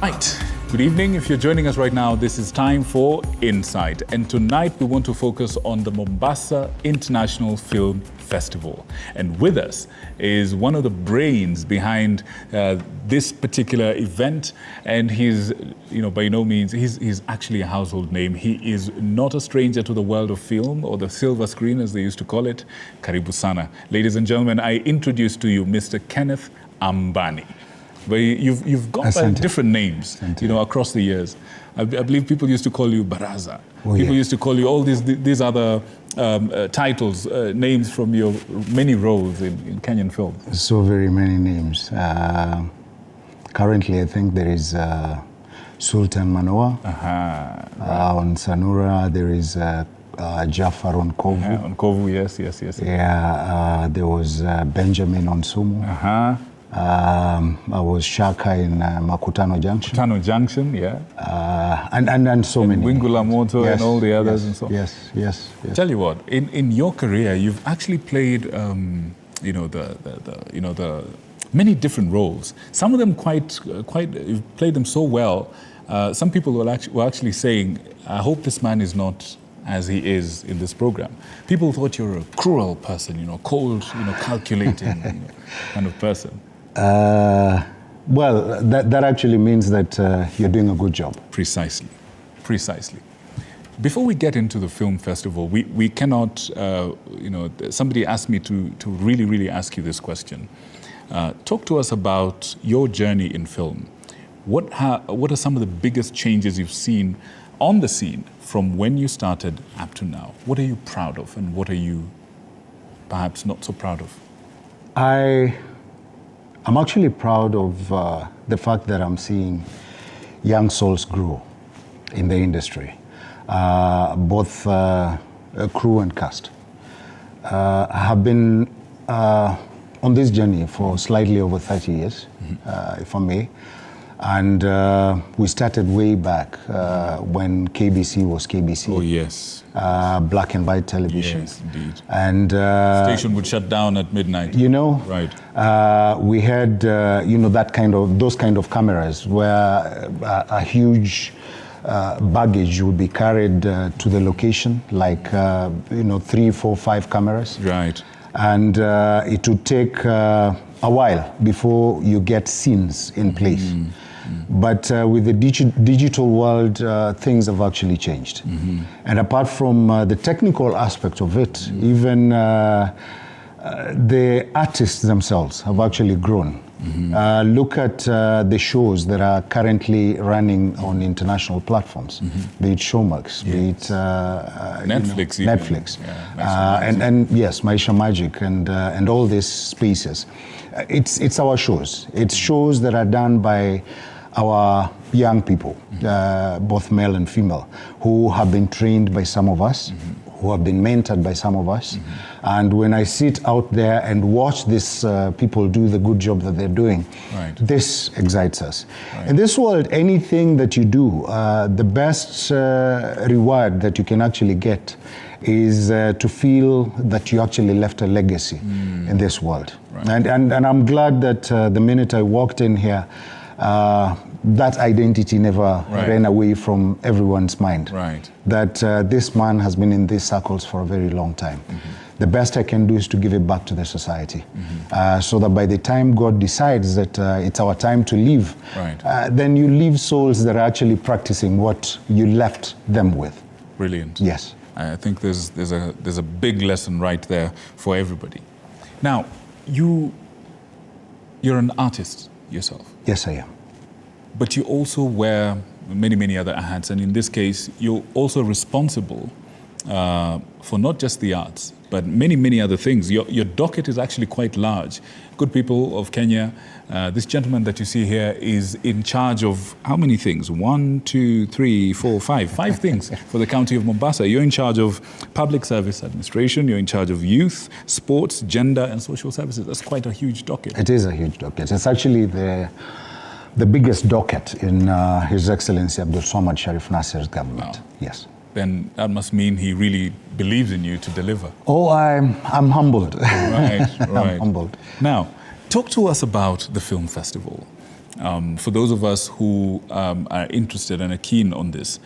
Right. Good evening. If you're joining us right now, this is time for Insight. And tonight we want to focus on the Mombasa International Film Festival. And with us is one of the brains behind this particular event. And he's, by no means, he's actually a household name. He is not a stranger to the world of film, or the silver screen as they used to call it. Karibu sana. Ladies and gentlemen, I introduce to you Mr. Ken Ambani. But you've got different names, across the years. I believe people used to call you Baraza. People used to call you all these other titles, names from your many roles in Kenyan film. So very many names. Currently, I think there is Sultan Manoa. On Sanura, there is Jafar on Kovu. On Kovu, yes. Yeah, there was Benjamin on Sumu. I was Shaka in Makutano Junction. Makutano Junction, yeah. And so many. Wingula Moto and all the others and so on. Yes. Tell you what, in your career, you've actually played, the many different roles. Some of them quite. You've played them so well. Some people were actually saying, "I hope this man is not as he is in this program." People thought you're a cruel person, cold, calculating kind of person. Well, that actually means that you're doing a good job. Precisely. Before we get into the film festival, we cannot, somebody asked me to really ask you this question. Talk to us about your journey in film. What are some of the biggest changes you've seen on the scene from when you started up to now? What are you proud of, and what are you perhaps not so proud of? I'm actually proud of the fact that I'm seeing young souls grow in the industry, both crew and cast. I have been on this journey for slightly over 30 years, if I may. And we started way back when KBC was KBC. Oh, yes. Black and white television. Yes, indeed. And station would shut down at midnight. Right. We had, those kind of cameras where a huge baggage would be carried to the location, like 3, 4, 5 cameras. Right. And it would take a while before you get scenes in place. But with the digital world, things have actually changed. And apart from the technical aspect of it, even the artists themselves have actually grown. Look at the shows that are currently running on international platforms, be it Showmax, be it Netflix. Netflix. And yes, Maisha Magic and all these spaces. It's our shows. It's shows that are done by our young people, both male and female, who have been trained by some of us, who have been mentored by some of us. And when I sit out there and watch these people do the good job that they're doing, this excites us. In this world, anything that you do, the best reward that you can actually get is to feel that you actually left a legacy in this world. And I'm glad that the minute I walked in here, that identity never ran away from everyone's mind. That this man has been in these circles for a very long time. The best I can do is to give it back to the society, so that by the time God decides that it's our time to leave, then you leave souls that are actually practicing what you left them with. Brilliant. Yes. I think there's a big lesson right there for everybody. Now, you're an artist yourself. Yes, I am. But you also wear many other hats, and in this case, you're also responsible for not just the arts, but many other things. Your docket is actually quite large. Good people of Kenya, this gentleman that you see here is in charge of how many things? 1, 2, 3, 4, 5. 5 things for the county of Mombasa. You're in charge of public service administration, you're in charge of youth, sports, gender, and social services. That's quite a huge docket. It is a huge docket. It's actually the biggest docket in His Excellency Abdul Swamad Sharif Nasser's government. Wow. Yes. Then that must mean he really believes in you to deliver. Oh, I'm humbled. Right. I'm humbled. Now, talk to us about the film festival. For those of us who are interested and are keen on this,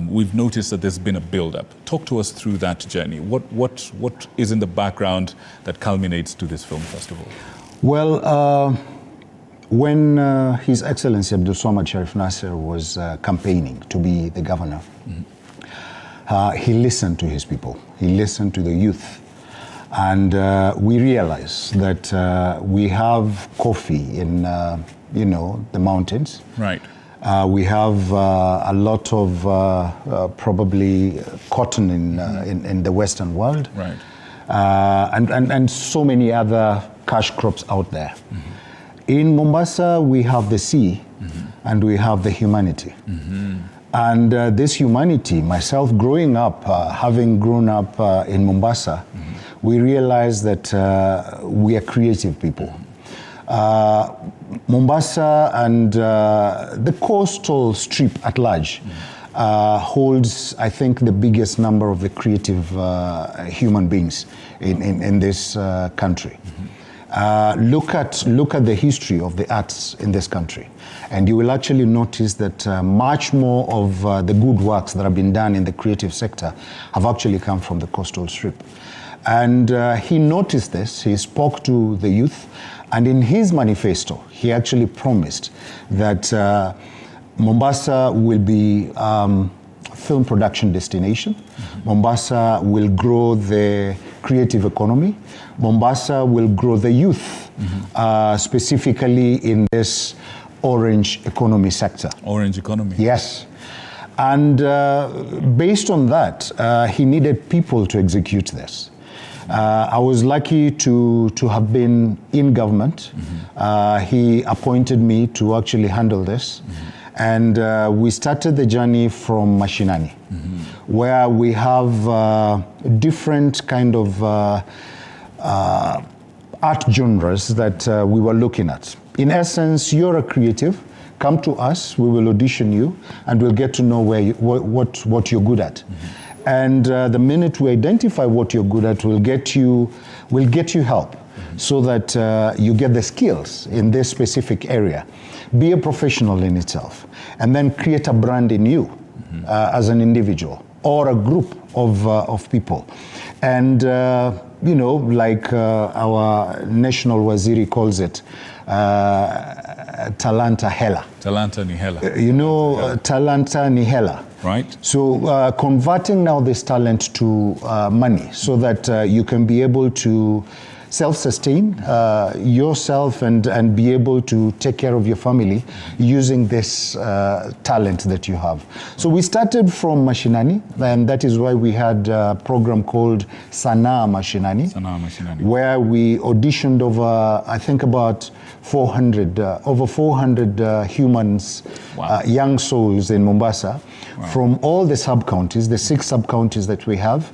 we've noticed that there's been a build-up. Talk to us through that journey. What is in the background that culminates to this film festival? Well, when His Excellency Abdul Swamad Sharif Nasser was campaigning to be the governor, he listened to his people. He listened to the youth. And we realized that we have coffee in, the mountains. Right. We have a lot of probably cotton in the Western world. Right. And so many other cash crops out there. In Mombasa, we have the sea and we have the humanity. And this humanity, myself growing up, having grown up in Mombasa, we realized that we are creative people. Mombasa and the coastal strip at large holds, I think, the biggest number of the creative human beings in this country. Look at the history of the arts in this country, and you will actually notice that much more of the good works that have been done in the creative sector have actually come from the coastal strip. And he noticed this, he spoke to the youth, and in his manifesto, he actually promised that Mombasa will be film production destination. Mombasa will grow the creative economy. Mombasa will grow the youth, specifically in this orange economy sector. Orange economy. Yes. And based on that, he needed people to execute this. I was lucky to have been in government. He appointed me to actually handle this. And we started the journey from Mashinani, where we have different kind of art genres that we were looking at. In essence, you're a creative. Come to us, we will audition you, and we'll get to know what you're good at. And the minute we identify what you're good at, we'll get you help so that you get the skills in this specific area. Be a professional in itself, and then create a brand in you as an individual or a group of people. And like our national waziri calls it, talanta hela. Talanta ni hela. Talanta ni hela. Right. So converting now this talent to money so that you can be able to self-sustain yourself and be able to take care of your family using this talent that you have. So we started from Mashinani, and that is why we had a program called Sanaa Mashinani, where we auditioned over, I think, about 400 humans, young souls in Mombasa, from all the sub-counties, the 6 sub-counties that we have.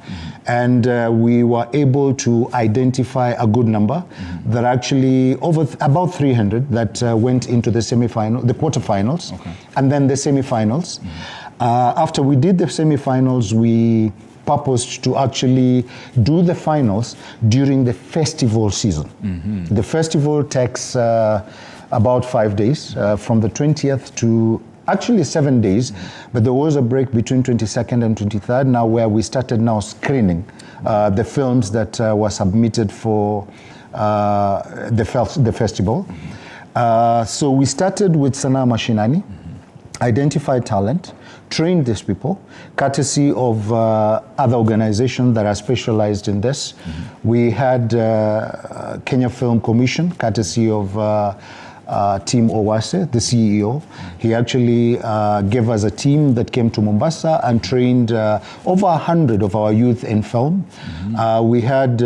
And we were able to identify a good number. There are actually about 300 that went into the semi-final, the quarterfinals, and then the semi-finals. After we did the semi-finals, we purposed to actually do the finals during the festival season. The festival takes about 5 days, from the 20th to actually 7 days, but there was a break between 22nd and 23rd now, where we started now screening the films that were submitted for the festival. So we started with Sanaa Mashinani, identified talent, trained these people, courtesy of other organizations that are specialized in this. We had Kenya Film Commission, courtesy of Tim Owase, the CEO. He actually gave us a team that came to Mombasa and trained over 100 of our youth in film. We had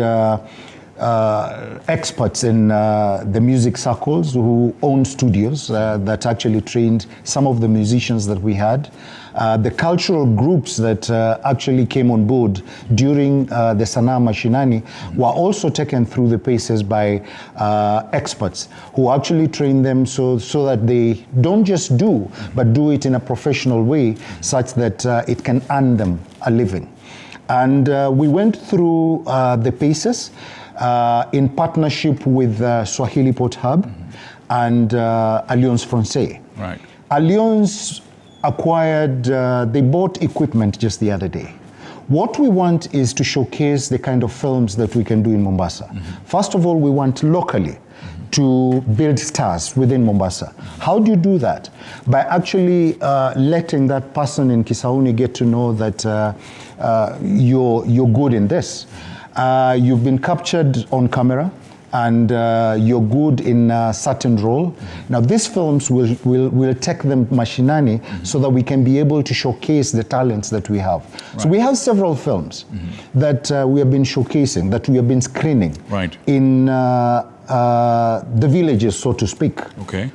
experts in the music circles who own studios that actually trained some of the musicians that we had. The cultural groups that actually came on board during the Sanaa Mashinani were also taken through the paces by experts who actually train them so that they don't just do, but do it in a professional way such that it can earn them a living. And we went through the paces in partnership with Swahili Port Hub. and Alliance Française. Right. Alliance acquired, they bought equipment just the other day. What we want is to showcase the kind of films that we can do in Mombasa. First of all, we want locally to build stars within Mombasa. How do you do that? By actually letting that person in Kisauni get to know that you're good in this. You've been captured on camera, and you're good in a certain role. Now these films will take them mashinani so that we can be able to showcase the talents that we have. Right. So we have several films that we have been showcasing, that we have been screening in the villages, so to speak. Okay.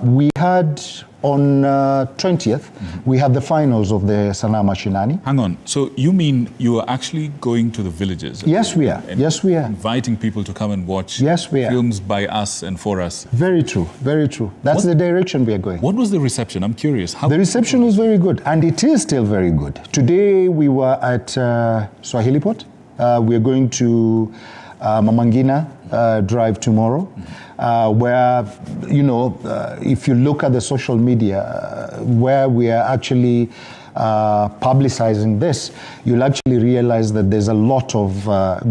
We had on 20th, we had the finals of the Sanaa Mashinani. Hang on. So you mean you are actually going to the villages? Yes, we are. Yes, we are. Inviting people to come and watch films by us and for us. Very true. Very true. That's the direction we are going. What was the reception? I'm curious. The reception was very good, and it is still very good. Today we were at Swahili Port. We are going to Mamangina Drive tomorrow, where, you know, if you look at the social media, where we are actually publicizing this, you'll actually realize that there's a lot of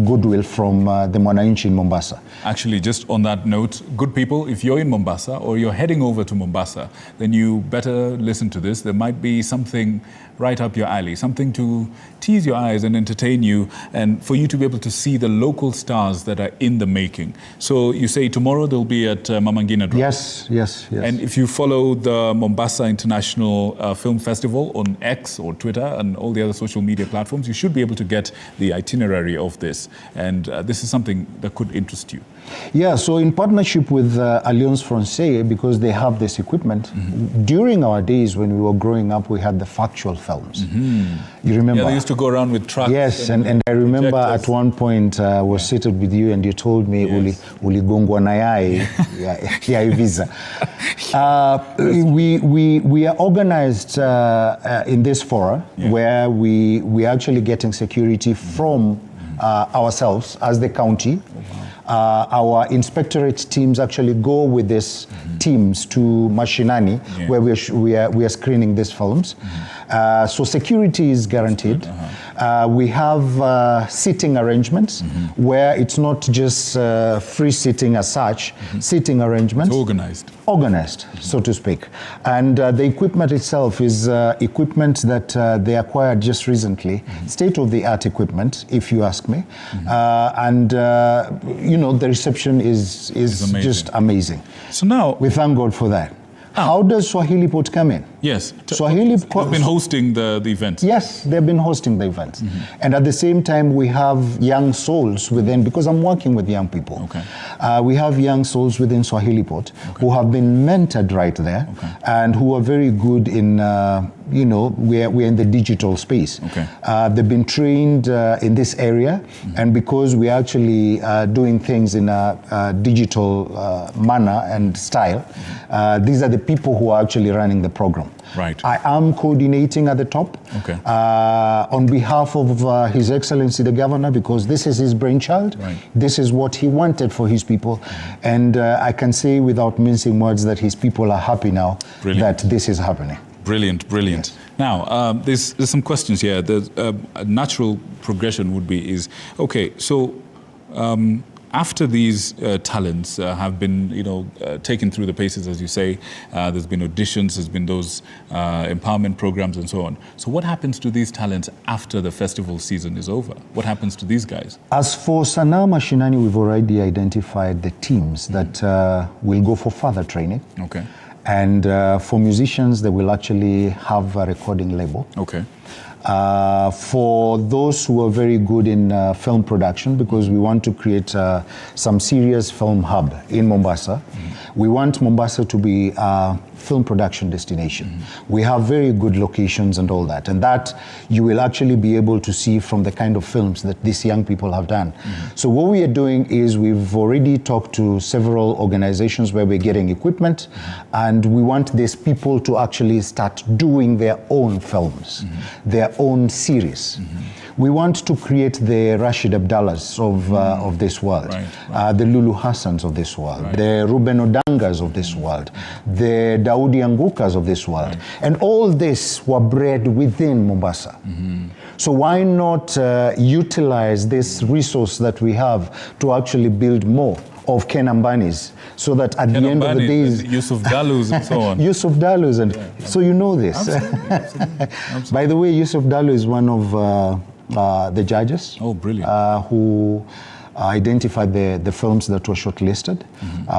goodwill from the Mwananchi in Mombasa. Actually, just on that note, good people, if you're in Mombasa or you're heading over to Mombasa, then you better listen to this. There might be something right up your alley, something to tease your eyes and entertain you, and for you to be able to see the local stars that are in the making. So you say tomorrow they'll be at Mamangina Drive? Yes. And if you follow the Mombasa International Film Festival on X or Twitter and all the other social media platforms, you should be able to get the itinerary of this. And this is something that could interest you. Yeah, so in partnership with Alliance Française, because they have this equipment, during our days when we were growing up, we had the factual films. You remember? Yeah, they used to go around with trucks. Yes, and I remember at one point I was seated with you and you told me, uligongwa na yai visa. We are organized in this forum where we are actually getting security from ourselves as the county. Our inspectorate teams actually go with these teams to Mashinani, where we are screening these films. So security is guaranteed. We have seating arrangements where it's not just free sitting as such, seating arrangements. It's organized, so to speak. And the equipment itself is equipment that they acquired just recently, state-of-the-art equipment, if you ask me. And you know, the reception is just amazing. So now we thank God for that. How does Swahili Port come in? Yes. Swahili Port have been hosting the event. Yes, they've been hosting the event. And at the same time, we have young souls within, because I'm working with young people. Okay. We have young souls within Swahili Port who have been mentored right there and who are very good in, you know, we're in the digital space. They've been trained in this area, and because we're actually doing things in a digital manner and style, these are the people who are actually running the program. Right. I am coordinating at the top on behalf of His Excellency the Governor, because this is his brainchild. This is what he wanted for his people. And I can say without mincing words that his people are happy now that this is happening. Brilliant. Yes. Now, there's some questions here. The natural progression would be okay, so after these talents have been, you know, taken through the paces, as you say, there's been auditions, there's been those empowerment programs and so on. So what happens to these talents after the festival season is over? What happens to these guys? As for Sanaa Mashinani, we've already identified the teams that will go for further training. Okay. And for musicians, they will actually have a recording label. Okay. For those who are very good in film production, because we want to create some serious film hub in Mombasa. We want Mombasa to be a film production destination. We have very good locations and all that, and that you will actually be able to see from the kind of films that these young people have done. So what we are doing is we've already talked to several organizations where we're getting equipment, and we want these people to actually start doing their own films, their their own series. We want to create the Rashid Abdallahs of this world, the Lulu Hassans of this world, the Ruben Odangas of this world, the Daudi Angukas of this world. And all this were bred within Mombasa. So why not utilize this resource that we have to actually build more of Ken Ambani's, so that at the end of the day, Yusuf Dalus and so on. Yusuf Dalus, and so you know this. Absolutely. By the way, Yusuf Dalu is one of the judges. Oh, brilliant. Who identified the films that were shortlisted.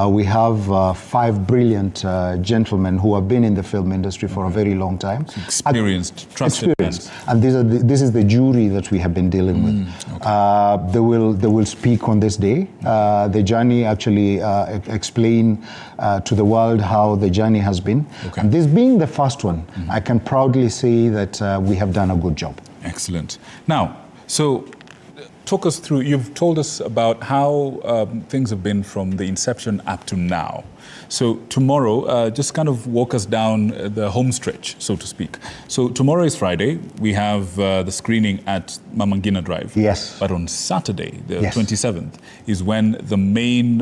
We have 5 brilliant gentlemen who have been in the film industry for a very long time. Experienced, trusted. And this is the jury that we have been dealing with. They will speak on this day. The journey actually explain to the world how the journey has been. And this being the first one, I can proudly say that we have done a good job. Excellent. Now, so talk us through, you've told us about how things have been from the inception up to now. So tomorrow, just kind of walk us down the home stretch, so to speak. So tomorrow is Friday. We have the screening at Mamangina Drive. Yes. But on Saturday, the 27th, is when the main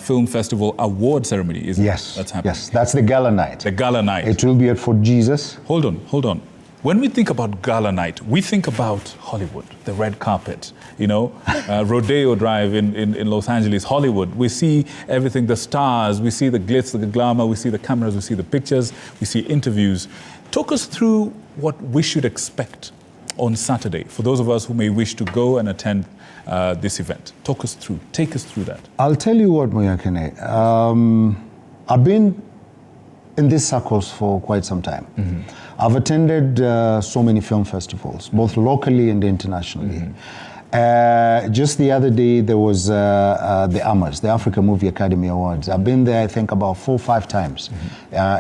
film festival award ceremony is. Yes. That's happening. Yes, that's the gala night. The gala night. It will be at Fort Jesus. Hold on. When we think about gala night, we think about Hollywood, the red carpet, you know, Rodeo Drive in Los Angeles, Hollywood. We see everything, the stars, we see the glitz, the glamour, we see the cameras, we see the pictures, we see interviews. Talk us through what we should expect on Saturday for those of us who may wish to go and attend this event. Take us through that. I'll tell you what, Moyakene, I've been in these circles for quite some time. I've attended so many film festivals, both locally and internationally. Just the other day, there was the AMAs, the Africa Movie Academy Awards. I've been there, I think, about 4 or 5 times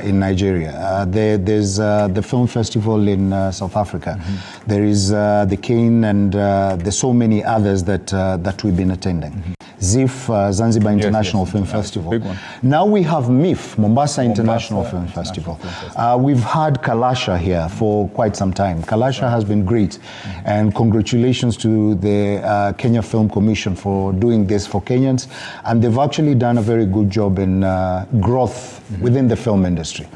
in Nigeria. There's the film festival in South Africa. There is the Ken, and there's so many others that we've been attending. ZIF, Zanzibar International Film Festival. Big one. Now we have MIF, Mombasa International Film Festival. We've had Kalasha here for quite some time. Kalasha has been great, and congratulations to the Kenya Film Commission for doing this for Kenyans, and they've actually done a very good job in growth within the film industry.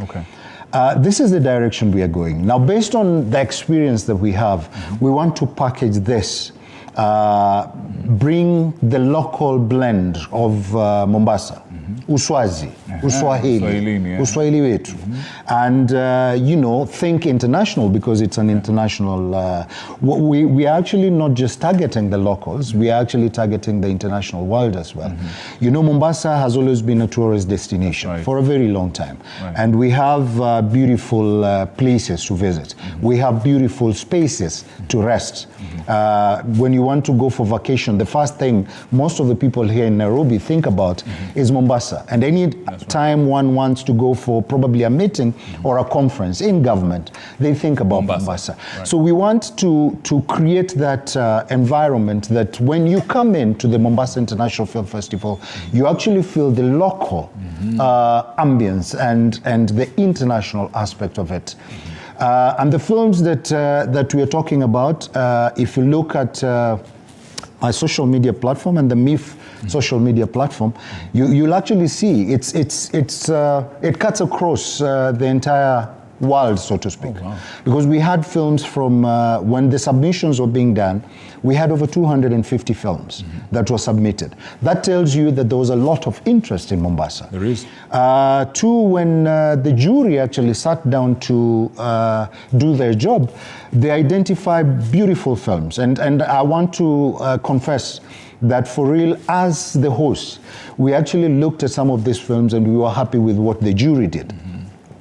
This is the direction we are going. Now, based on the experience that we have, we want to package this, bring the local blend of Mombasa, Uswazi, Uswahili, Uswahili wetu, and you know, think international, because it's an international. We are actually not just targeting the locals; we are actually targeting the international world as well. You know, Mombasa has always been a tourist destination for a very long time, and we have beautiful places to visit. We have beautiful spaces to rest. When you want to go for vacation, the first thing most of the people here in Nairobi think about is Mombasa. And any time one wants to go for probably a meeting or a conference in government, they think about Mombasa. So we want to create that environment that when you come into the Mombasa International Film Festival, you actually feel the local ambience and the international aspect of it. And the films that we are talking about, if you look at my social media platform and the MIF social media platform, you'll actually see it cuts across the entire world, so to speak. Because we had films from when the submissions were being done, we had over 250 films that were submitted. That tells you that there was a lot of interest in Mombasa. There is. Two, when the jury actually sat down to do their job, they identified beautiful films. And I want to confess that for real, as the host, we actually looked at some of these films and we were happy with what the jury did.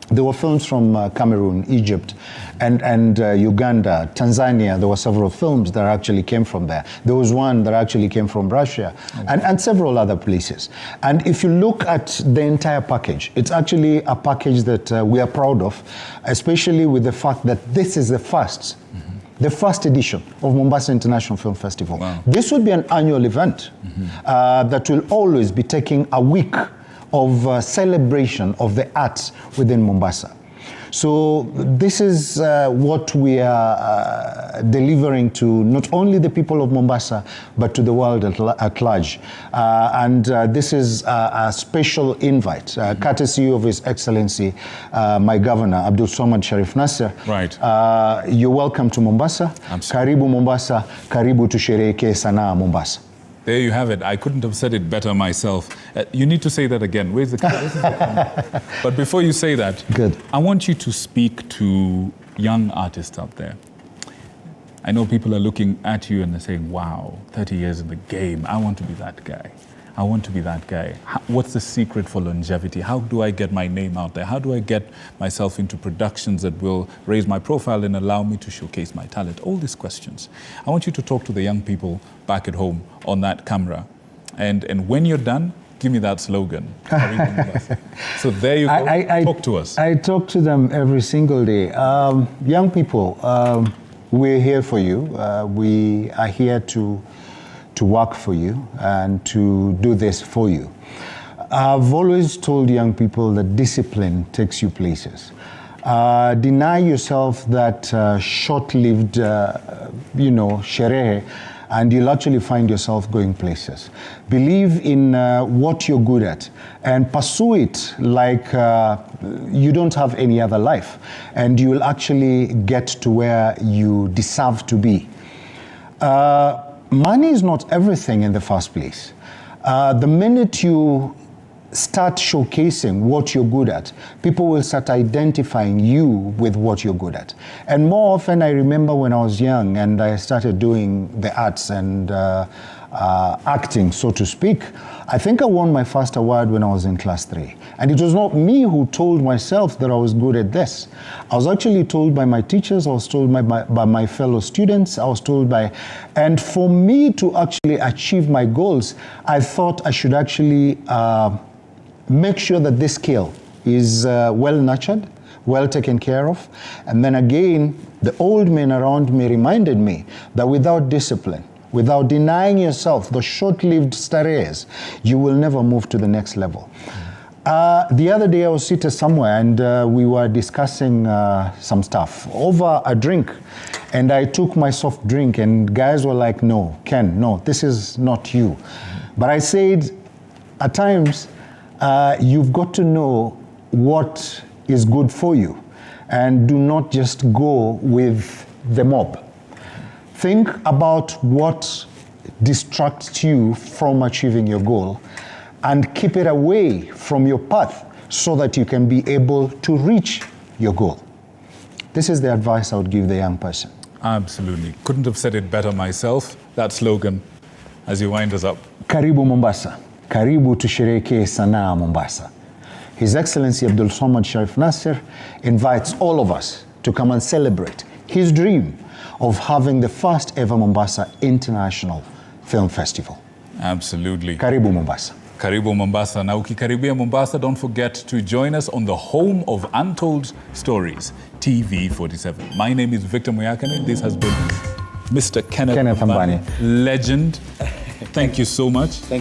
There were films from Cameroon, Egypt, and Uganda, Tanzania. There were several films that actually came from there. There was one that actually came from Russia, and several other places. And if you look at the entire package, it's actually a package that we are proud of, especially with the fact that this is the first edition of Mombasa International Film Festival. This would be an annual event that will always be taking a week of celebration of the arts within Mombasa. So this is what we are delivering to not only the people of Mombasa, but to the world at large. This is a special invite, courtesy of His Excellency, my Governor, Abdul Somad Sharif Nasser. Right. You're welcome to Mombasa. Absolutely. Karibu Mombasa, karibu tusherehekee sanaa Mombasa. There you have it. I couldn't have said it better myself. You need to say that again. Where's the camera? But before you say that, good. I want you to speak to young artists out there. I know people are looking at you and they're saying, wow, 30 years in the game. I want to be that guy. I want to be that guy. What's the secret for longevity? How do I get my name out there? How do I get myself into productions that will raise my profile and allow me to showcase my talent? All these questions. I want you to talk to the young people back at home on that camera. And when you're done, give me that slogan. So there you go. Talk to us. I talk to them every single day. Young people, we're here for you. We are here to work for you and to do this for you. I've always told young people that discipline takes you places. Deny yourself that short-lived, sherehe, and you'll actually find yourself going places. Believe in what you're good at and pursue it like you don't have any other life, and you will actually get to where you deserve to be. Money is not everything in the first place. The minute you start showcasing what you're good at, people will start identifying you with what you're good at. And more often, I remember when I was young and I started doing the arts and acting, so to speak, I think I won my first award when I was in class 3. And it was not me who told myself that I was good at this. I was actually told by my teachers, I was told by my fellow students, I was told by... And for me to actually achieve my goals, I thought I should actually make sure that this skill is well nurtured, well taken care of. And then again, the old men around me reminded me that without discipline, without denying yourself the short-lived starehs, you will never move to the next level. The other day I was seated somewhere and we were discussing some stuff over a drink, and I took my soft drink and guys were like, no, Ken, no, this is not you. But I said, at times, you've got to know what is good for you and do not just go with the mob. Think about what distracts you from achieving your goal and keep it away from your path so that you can be able to reach your goal. This is the advice I would give the young person. Absolutely. Couldn't have said it better myself. That slogan, as you wind us up. Karibu Mombasa. Karibu tusherehekee sanaa Mombasa. His Excellency Abdul Somad Sharif Nasser invites all of us to come and celebrate his dream of having the first ever Mombasa International Film Festival. Absolutely. Karibu Mombasa. Karibu Mombasa. Na ukikaribia Mombasa, don't forget to join us on the home of Untold Stories, TV47. My name is Victor Muyakane. This has been Mr. Kenneth Ambani. Legend. Thank you so much.